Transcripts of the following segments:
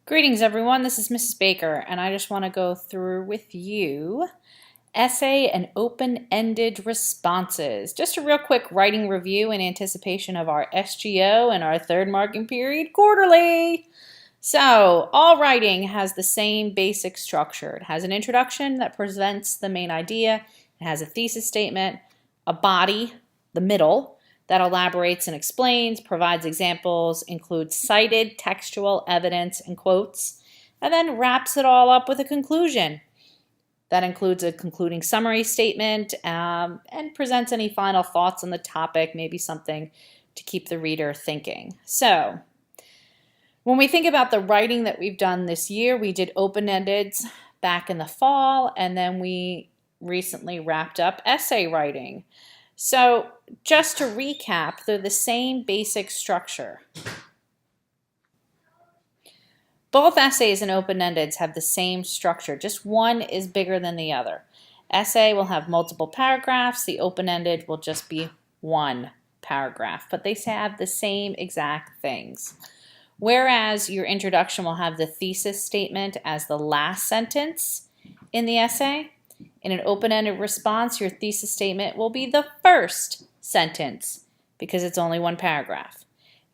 Greetings everyone, this is Mrs. Baker and I just want to go through with you essay and open-ended responses. Just a real quick writing review in anticipation of our SGO and our third marking period quarterly. So all writing has the same basic structure. It has an introduction that presents the main idea. It has a thesis statement, a body, the middle, that elaborates and explains, provides examples, includes cited textual evidence and quotes, and then wraps it all up with a conclusion. That includes a concluding summary statement and presents any final thoughts on the topic, maybe something to keep the reader thinking. So, when we think about the writing that we've done this year, we did open-endeds back in the fall, and then we recently wrapped up essay writing. So just to recap, they're the same basic structure. Both essays and open-endeds have the same structure, just one is bigger than the other. Essay will have multiple paragraphs, the open-ended will just be one paragraph, but they have the same exact things. Whereas your introduction will have the thesis statement as the last sentence in the essay, in an open-ended response, your thesis statement will be the first sentence because it's only one paragraph.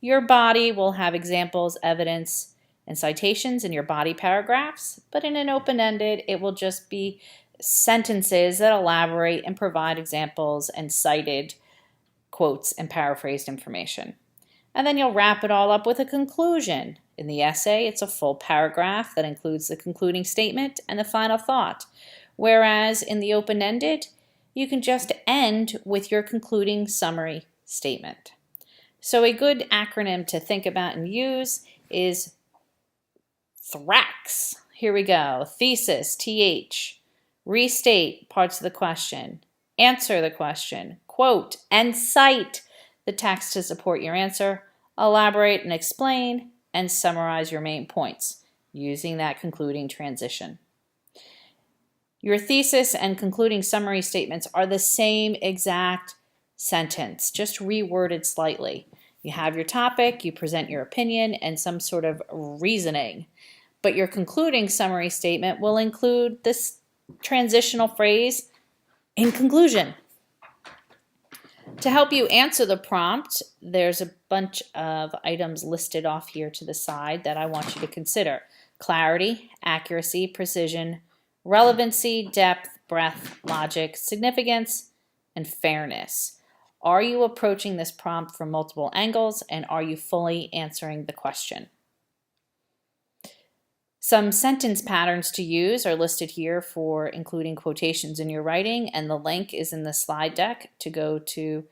Your body will have examples, evidence, and citations in your body paragraphs, but in an open-ended, it will just be sentences that elaborate and provide examples and cited quotes and paraphrased information. And then you'll wrap it all up with a conclusion. In the essay, it's a full paragraph that includes the concluding statement and the final thought. Whereas in the open-ended, you can just end with your concluding summary statement. So a good acronym to think about and use is THRAX. Here we go. Thesis, TH. Restate parts of the question. Answer the question. Quote and cite the text to support your answer. Elaborate and explain and summarize your main points using that concluding transition. Your thesis and concluding summary statements are the same exact sentence, just reworded slightly. You have your topic, you present your opinion, and some sort of reasoning. But your concluding summary statement will include this transitional phrase, in conclusion. To help you answer the prompt, there's a bunch of items listed off here to the side that I want you to consider. Clarity, accuracy, precision, relevancy, depth, breadth, logic, significance, and fairness. Are you approaching this prompt from multiple angles, and are you fully answering the question? Some sentence patterns to use are listed here for including quotations in your writing, and the link is in the slide deck to go to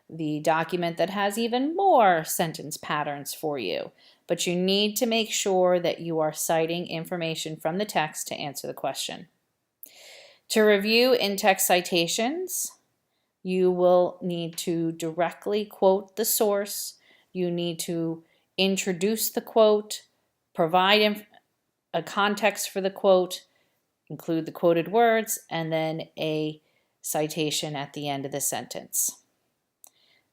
the document that has even more sentence patterns for you. But you need to make sure that you are citing information from the text to answer the question. To review in-text citations, you will need to directly quote the source. You need to introduce the quote, provide a context for the quote, include the quoted words, and then a citation at the end of the sentence.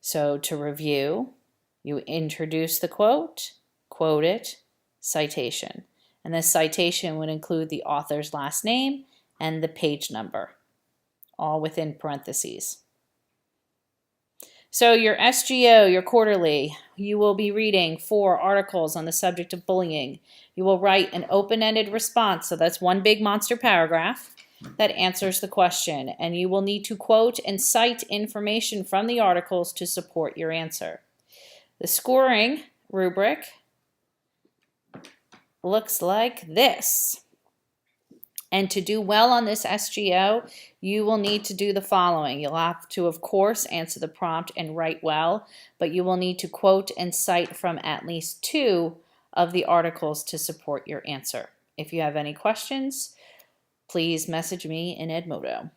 So to review, you introduce the quote, quote it, citation. And this citation would include the author's last name and the page number, all within parentheses. So your SGO, your quarterly, you will be reading 4 articles on the subject of bullying. You will write an open-ended response, so that's one big monster paragraph that answers the question, and you will need to quote and cite information from the articles to support your answer. The scoring rubric looks like this. And to do well on this SGO, you will need to do the following. You'll have to, of course, answer the prompt and write well, but you will need to quote and cite from at least 2 of the articles to support your answer. If you have any questions, please message me in Edmodo.